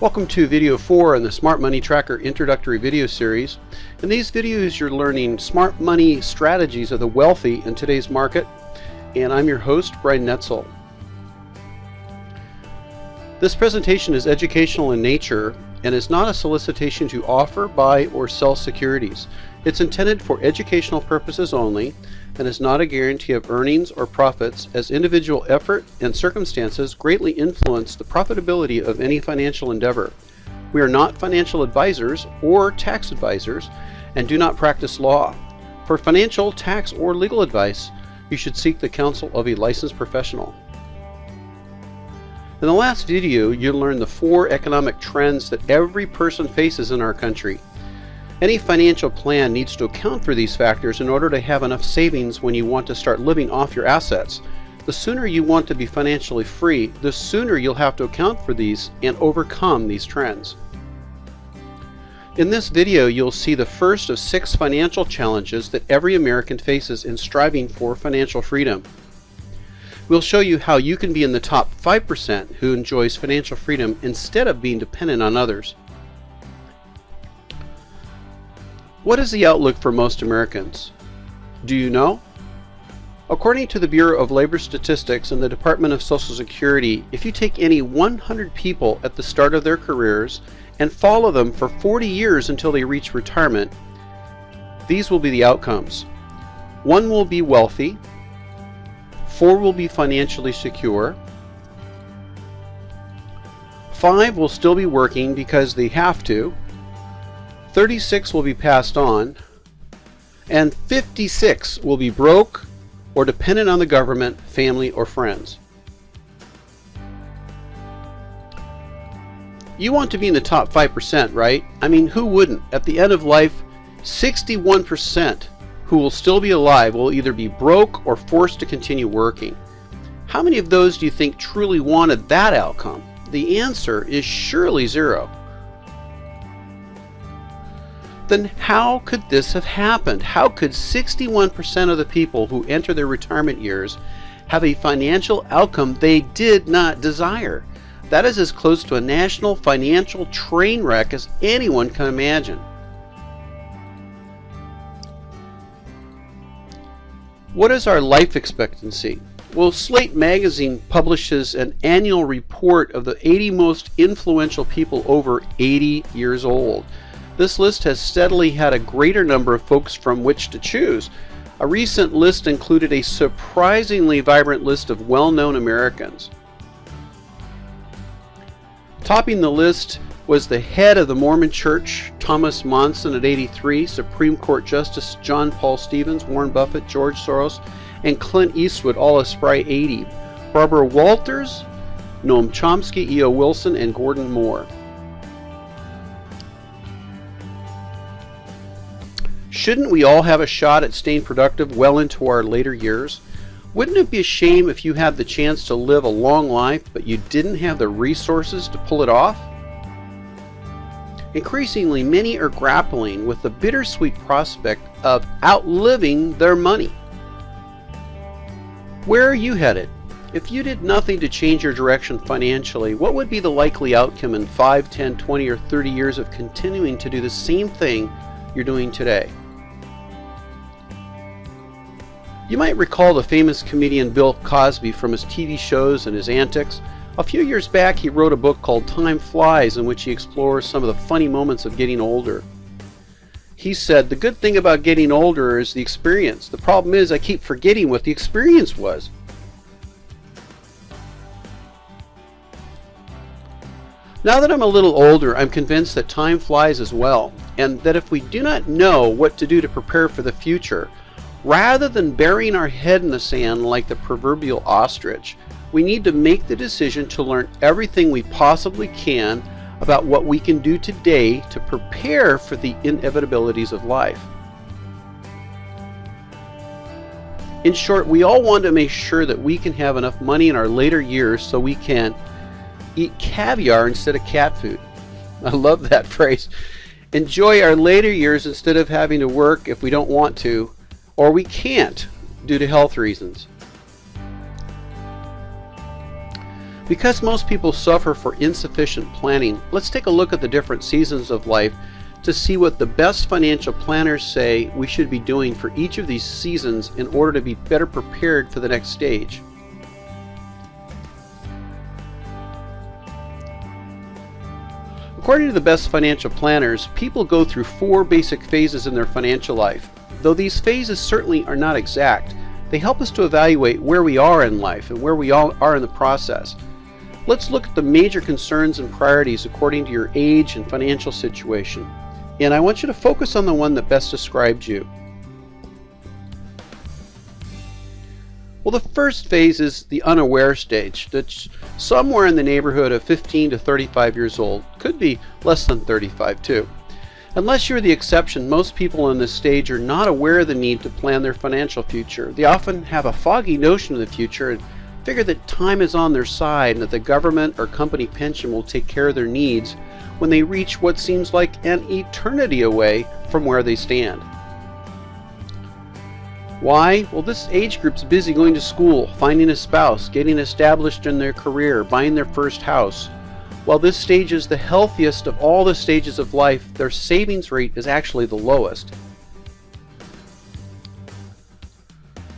Welcome to video 4 in the Smart Money Tracker introductory video series. In these videos you're learning smart money strategies of the wealthy in today's market, and I'm your host, Brian Netzel. This presentation is educational in nature and is not a solicitation to offer, buy, or sell securities. It's intended for educational purposes only and is not a guarantee of earnings or profits, as individual effort and circumstances greatly influence the profitability of any financial endeavor. We are not financial advisors or tax advisors and do not practice law. For financial, tax, or legal advice, you should seek the counsel of a licensed professional. In the last video, you learned the 4 economic trends that every person faces in our country. Any financial plan needs to account for these factors in order to have enough savings when you want to start living off your assets. The sooner you want to be financially free, the sooner you'll have to account for these and overcome these trends. In this video, you'll see the first of 6 financial challenges that every American faces in striving for financial freedom. We'll show you how you can be in the top 5% who enjoys financial freedom instead of being dependent on others. What is the outlook for most Americans? Do you know? According to the Bureau of Labor Statistics and the Department of Social Security, if you take any 100 people at the start of their careers and follow them for 40 years until they reach retirement, these will be the outcomes. 1 will be wealthy, 4 will be financially secure, 5 will still be working because they have to, 36 will be passed on, and 56 will be broke or dependent on the government, family, or friends. You want to be in the top 5%, right? I mean, who wouldn't? At the end of life, 61% who will still be alive will either be broke or forced to continue working. How many of those do you think truly wanted that outcome? The answer is surely 0. Then how could this have happened? How could 61% of the people who enter their retirement years have a financial outcome they did not desire? That is as close to a national financial train wreck as anyone can imagine. What is our life expectancy? Well, Slate magazine publishes an annual report of the 80 most influential people over 80 years old. This list has steadily had a greater number of folks from which to choose. A recent list included a surprisingly vibrant list of well-known Americans. Topping the list was the head of the Mormon Church, Thomas Monson at 83, Supreme Court Justice John Paul Stevens, Warren Buffett, George Soros, and Clint Eastwood, all a spry 80. Barbara Walters, Noam Chomsky, E.O. Wilson, and Gordon Moore. Shouldn't we all have a shot at staying productive well into our later years? Wouldn't it be a shame if you had the chance to live a long life, but you didn't have the resources to pull it off? Increasingly, many are grappling with the bittersweet prospect of outliving their money. Where are you headed? If you did nothing to change your direction financially, what would be the likely outcome in 5, 10, 20, or 30 years of continuing to do the same thing you're doing today? You might recall the famous comedian Bill Cosby from his TV shows and his antics. A few years back, he wrote a book called Time Flies, in which he explores some of the funny moments of getting older. He said, "The good thing about getting older is the experience. The problem is I keep forgetting what the experience was." Now that I'm a little older, I'm convinced that time flies as well, and that if we do not know what to do to prepare for the future, rather than burying our head in the sand like the proverbial ostrich, we need to make the decision to learn everything we possibly can about what we can do today to prepare for the inevitabilities of life. In short, we all want to make sure that we can have enough money in our later years so we can eat caviar instead of cat food. I love that phrase. Enjoy our later years instead of having to work if we don't want to, or we can't due to health reasons. Because most people suffer for insufficient planning, let's take a look at the different seasons of life to see what the best financial planners say we should be doing for each of these seasons in order to be better prepared for the next stage. According to the best financial planners, people go through 4 basic phases in their financial life. Though these phases certainly are not exact, they help us to evaluate where we are in life and where we all are in the process. Let's look at the major concerns and priorities according to your age and financial situation. And I want you to focus on the one that best describes you. Well, the first phase is the unaware stage. That's somewhere in the neighborhood of 15 to 35 years old. Could be less than 35 too. Unless you're the exception, most people in this stage are not aware of the need to plan their financial future. They often have a foggy notion of the future and figure that time is on their side and that the government or company pension will take care of their needs when they reach what seems like an eternity away from where they stand. Why? Well, this age group's busy going to school, finding a spouse, getting established in their career, buying their first house. While this stage is the healthiest of all the stages of life, their savings rate is actually the lowest.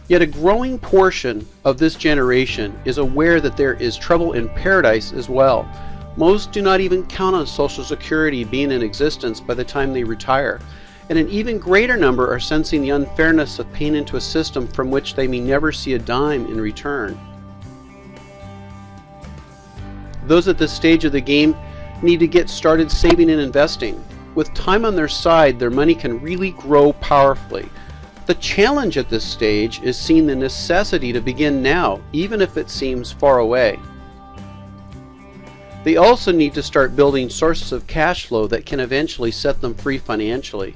Yet a growing portion of this generation is aware that there is trouble in paradise as well. Most do not even count on Social Security being in existence by the time they retire. And an even greater number are sensing the unfairness of paying into a system from which they may never see a dime in return. Those at this stage of the game need to get started saving and investing. With time on their side, their money can really grow powerfully. The challenge at this stage is seeing the necessity to begin now, even if it seems far away. They also need to start building sources of cash flow that can eventually set them free financially.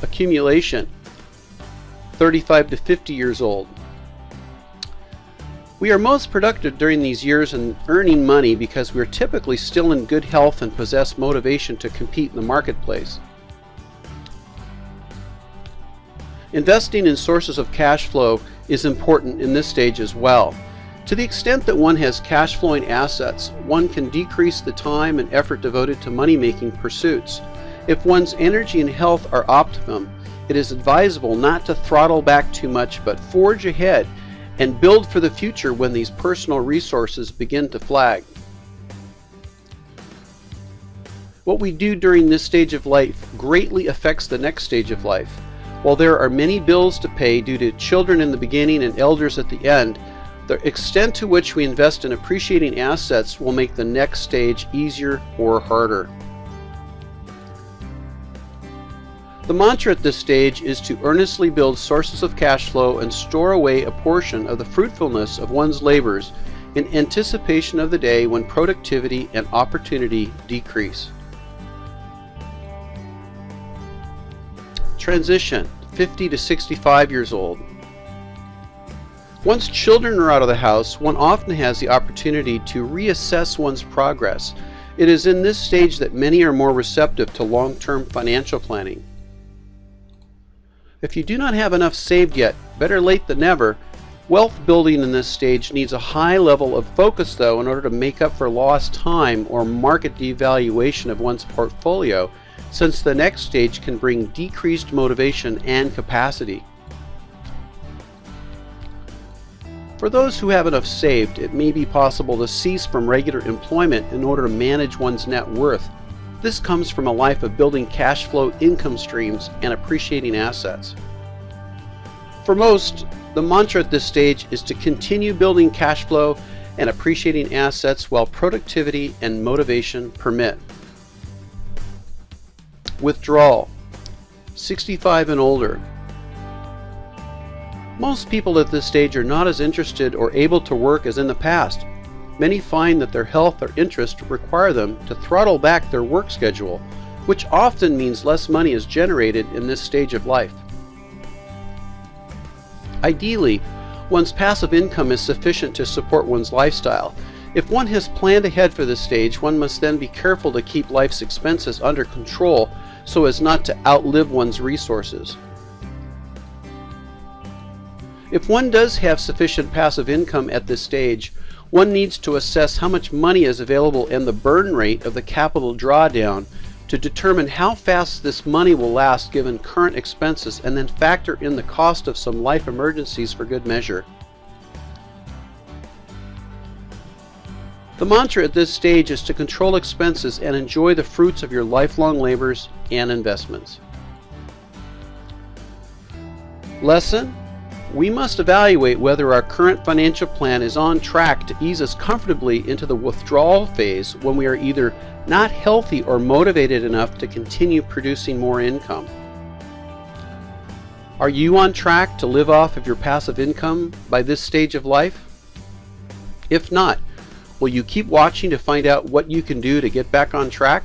Accumulation, 35 to 50 years old. We are most productive during these years in earning money because we are typically still in good health and possess motivation to compete in the marketplace. Investing in sources of cash flow is important in this stage as well. To the extent that one has cash flowing assets, one can decrease the time and effort devoted to money-making pursuits. If one's energy and health are optimum, it is advisable not to throttle back too much but forge ahead and build for the future when these personal resources begin to flag. What we do during this stage of life greatly affects the next stage of life. While there are many bills to pay due to children in the beginning and elders at the end, the extent to which we invest in appreciating assets will make the next stage easier or harder. The mantra at this stage is to earnestly build sources of cash flow and store away a portion of the fruitfulness of one's labors in anticipation of the day when productivity and opportunity decrease. Transition, 50 to 65 years old. Once children are out of the house, one often has the opportunity to reassess one's progress. It is in this stage that many are more receptive to long-term financial planning. If you do not have enough saved yet, better late than never. Wealth building in this stage needs a high level of focus though in order to make up for lost time or market devaluation of one's portfolio, since the next stage can bring decreased motivation and capacity. For those who have enough saved, it may be possible to cease from regular employment in order to manage one's net worth. This comes from a life of building cash flow income streams and appreciating assets. For most, the mantra at this stage is to continue building cash flow and appreciating assets while productivity and motivation permit. Withdrawal, 65 and older. Most people at this stage are not as interested or able to work as in the past. Many find that their health or interest require them to throttle back their work schedule, which often means less money is generated in this stage of life. Ideally, one's passive income is sufficient to support one's lifestyle. If one has planned ahead for this stage, one must then be careful to keep life's expenses under control so as not to outlive one's resources. If one does have sufficient passive income at this stage, one needs to assess how much money is available and the burn rate of the capital drawdown to determine how fast this money will last given current expenses, and then factor in the cost of some life emergencies for good measure. The mantra at this stage is to control expenses and enjoy the fruits of your lifelong labors and investments. Lesson: we must evaluate whether our current financial plan is on track to ease us comfortably into the withdrawal phase when we are either not healthy or motivated enough to continue producing more income. Are you on track to live off of your passive income by this stage of life? If not, will you keep watching to find out what you can do to get back on track?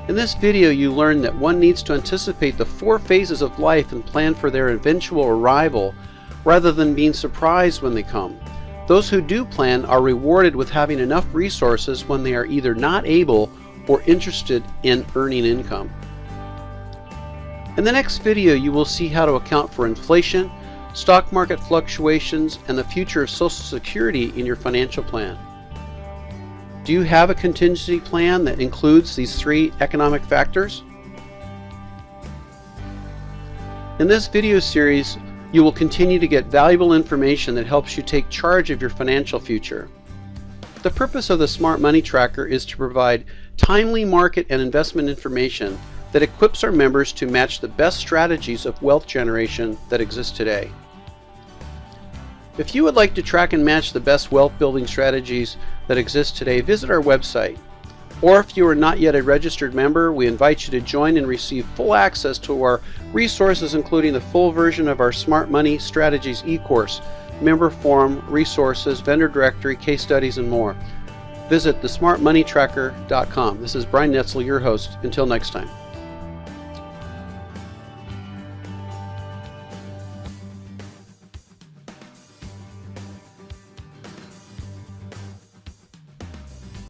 In this video, you learn that one needs to anticipate the 4 phases of life and plan for their eventual arrival rather than being surprised when they come. Those who do plan are rewarded with having enough resources when they are either not able or interested in earning income. In the next video, you will see how to account for inflation, stock market fluctuations, and the future of Social Security in your financial plan. Do you have a contingency plan that includes these 3 economic factors? In this video series, you will continue to get valuable information that helps you take charge of your financial future. The purpose of the Smart Money Tracker is to provide timely market and investment information that equips our members to match the best strategies of wealth generation that exist today. If you would like to track and match the best wealth building strategies that exist today, visit our website. Or if you are not yet a registered member, we invite you to join and receive full access to our resources, including the full version of our Smart Money Strategies e-course, member forum, resources, vendor directory, case studies, and more. Visit thesmartmoneytracker.com. This is Brian Netzel, your host. Until next time.